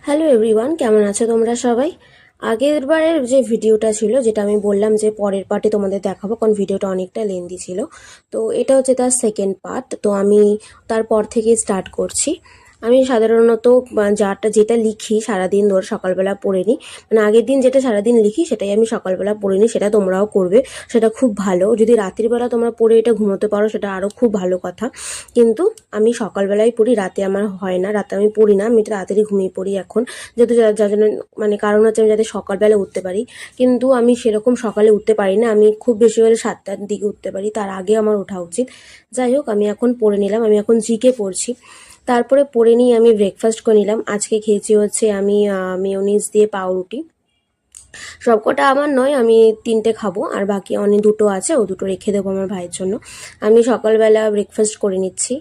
Hello everyone, কেমন আছো তোমরা সবাই? আগের বারের যে ভিডিওটা ছিল, যেটা আমি বললাম যে পরের পার্টে তোমাদের দেখাবো, কারণ ভিডিওটা অনেকটা লেন্দি ছিল। তো এটা হচ্ছে তার সেকেন্ড পার্ট। তো আমি তারপর থেকে স্টার্ট করছি। আমি সাধারণত যেটা লিখি সারাদিন ধরে সকালবেলা পড়ে নিই। মানে আগের দিন যেটা সারাদিন লিখি সেটাই আমি সকালবেলা পড়ে নিই। সেটা তোমরাও করবে, সেটা খুব ভালো। যদি রাত্রিবেলা তোমরা পড়ে এটা ঘুমোতে পারো সেটা আরও খুব ভালো কথা। কিন্তু আমি সকালবেলায় পড়ি, রাতে আমার হয় না, রাতে আমি পড়ি না, আমি তাড়াতাড়ি ঘুমিয়ে পড়ি এখন। যেহেতু যার জন্য মানে কারণ হচ্ছে আমি যাতে সকালবেলা উঠতে পারি, কিন্তু আমি সেরকম সকালে উঠতে পারি না। আমি খুব বেশি হলে 7টার দিকে উঠতে পারি, তার আগে আমার ওঠা উচিত। যাই হোক, আমি এখন পড়ে নিলাম, আমি এখন জিকে পড়ছি। তারপরে পড়ে নিয়ে আমি ব্রেকফাস্ট করে নিলাম। আজকে খেয়েছি হচ্ছে আমি মেয়োনিজ দিয়ে পাউরুটি। সবকটা আমার নয়, আমি 3টে খাবো, আর বাকি অনেক দুটো আছে, ও দুটো রেখে দেবো আমার ভাইয়ের জন্য। আমি সকালবেলা ব্রেকফাস্ট করে নিচ্ছি।